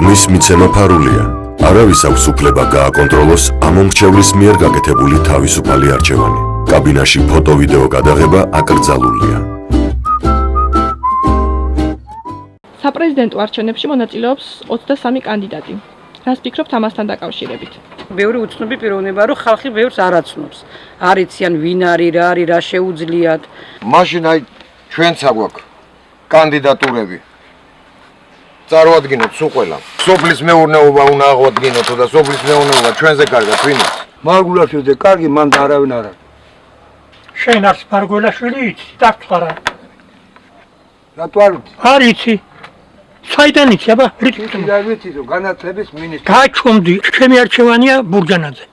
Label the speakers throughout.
Speaker 1: ხმის მიცემა ფარულია. არავის აქვს უფლება გააკონტროლოს ამომრჩევლის მიერ გაკეთებული თავისუფალი არჩევანი. კაბინაში ფოტო-ვიდეო გადაღება აკრძალულია.
Speaker 2: საპრეზიდენტო არჩევნებში მონაწილეობს 23 კანდიდატი. რას ფიქრობთ ამასთან დაკავშირებით?
Speaker 3: ბევრი უცნობი პიროვნება, რომ ხალხი ბევრს არ აცნობს. არ იციან ვინ არის, რა არის, რა შეუძლიათ.
Speaker 4: მაშინ აი ჩვენც აგვაქვს კანდიდატურები. წარვადგინოთ სულ ყველა. სოფლის მეურნეობა უნდა აღვადგინოთ და სოფლის მეურნეობა ჩვენზე კარგად ვინ არის?
Speaker 5: მარგულაშვილზე კარგი მან და არავინ არ არის.
Speaker 6: შენ არც მარგულაშვილი იცი, დაგთვალა.
Speaker 5: რატო არ ვიცი?
Speaker 6: არ იცი. საიდან იცი, აბა?
Speaker 5: არ ვიცი, რომ განათლების მინისტრი.
Speaker 6: გაჩვენდი, ჩემი არჩევანია ბურჯანაძე.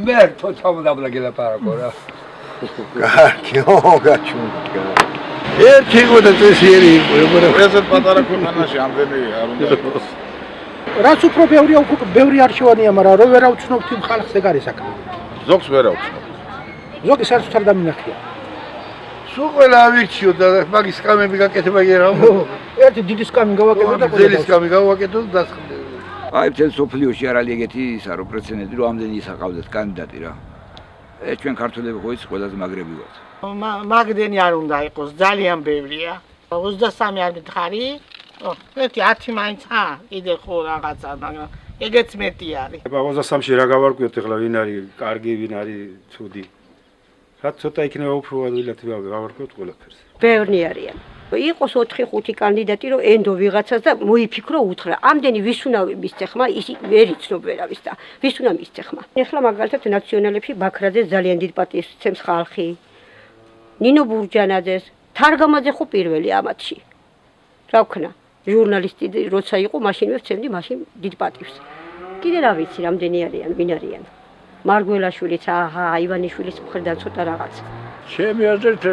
Speaker 5: მე თოთამდა გელაპარაკო რა.
Speaker 4: კარგი, გაჩვენდი.
Speaker 5: ერთი იყო და წესიერი იყო,
Speaker 7: ესეთ პატარა ქვეყანაში ამდენი არ უნდა იყოს.
Speaker 8: რაც უფრო ბევრია, უფრო ბევრი არჩევანია, მაგრამ რო ვერ აუცნობთ იმ ხალხს ეგ არის საქმე.
Speaker 7: ზოგს ვერ აუცნობთ.
Speaker 8: ზოგი საერთოდ არ დამინახია.
Speaker 5: სულ ყველა ავირჩიო და მაგის სკამები გაკეთება იერა.
Speaker 8: ერთი დიდი სკამი გავაკეთე და
Speaker 5: ძელი სკამი გავაკეთო და დასხდე.
Speaker 9: აი მთელ სოფლიოში არ არის ეგეთი ისა რომ პრეცედენტი რომ ამდენი ისაყავდეთ კანდიდატი რა. ჩვენ ქართველები ხო ის ყველაზე მაგრები ვართ.
Speaker 10: მაგდენი არ უნდა იყოს, ძალიან ბევრია. 23 არ მითხარი? ერთი 10 მაინც კიდე ხო რაღაცა, მაგრამ ეგეც მეტი არის.
Speaker 11: 23-ში რა გავარკვიოთ ახლა ვინ არის კარგი, ვინ არის ცუდი. რა ცოტა იქნება უფრო ადვილად გავარკვიოთ ყველაფერს.
Speaker 12: ბევრი არიან. იყოს 4-5 კანდიდატი რომ ენდო ვიღაცას და მოიფიქრო უთხრა. ამდენი ვის უნდა მისცე ხმა, ის ვერ იცნობ ვერავის და ვის უნდა მისცე ხმა. ეხლა მაგალითად ნაციონალებში ბაქრაძეს ძალიან დიდ პატივს სცემს ხალხი. ნინო ბურჯანაძეს, თარგამაძე ხო პირველი ამათში. რა ვქნა, ჟურნალისტი როცა იყო, მაშინვე ვცემდი მაშინ დიდ პატივს. კიდე რა ვიცი, რამდენი არიან, ვინ არიან. მარგველაშვილიც, ივანიშვილის მხრიდან ცოტა რაღაც.
Speaker 5: ჩემი აზრით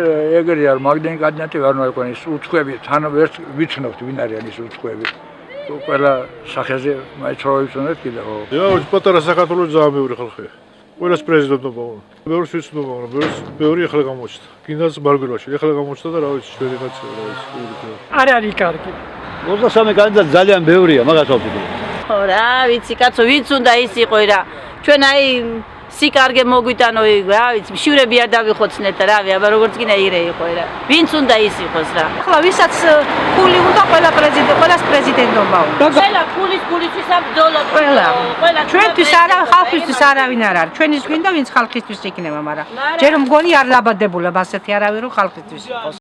Speaker 5: ეგრე არ მაგდენი კანდიდატი არ უნდა იყოს, ის უცხოები თან ვერ ვიცნობთ ვინ არიან ის უცხოები. ყველა სახეზე მაინც რო ვიცნობთ კიდე ხო.
Speaker 7: პატარა საქართველოს ძალიან ბევრი ხალხია. ყველას პრეზიდენტობა უნდა. ბევრს ვიცნობ, მაგრამ ბევრი ახლა გამოჩნდა. კიდაც მარგველაშვილი ახლა გამოჩნდა და რა ვიცი, ჩვენი კაცი რა ვიცი.
Speaker 6: არ არის კარგი.
Speaker 5: 23 კანდიდატი ძალიან ბევრია, მაგას ვაფიქრე.
Speaker 3: ხო რა, ვიცი კაცო, ვინც უნდა ის იყო რა. ჩვენ აი სიკარგე მოგვიტანო, რა ვიცი, მშივრები არ დავიხოცნეთ და რავი, აბა როგორც კიდე ირე იყო რა. ვინც უნდა ის იყოს რა.
Speaker 10: ახლა ვისაც ფული უნდა ყველას პრეზიდენტობა უნდა. ყველა ფულისთვის აბძოლო ყველა. ჩვენთვის არა, ხალხისთვის არავინ არ არის. ჩვენის გვინდა ვინც ხალხისთვის იქნება, მაგრამ ჯერ მგონი არ დაბადებულა ასეთი არავინ რომ ხალხისთვის იყოს.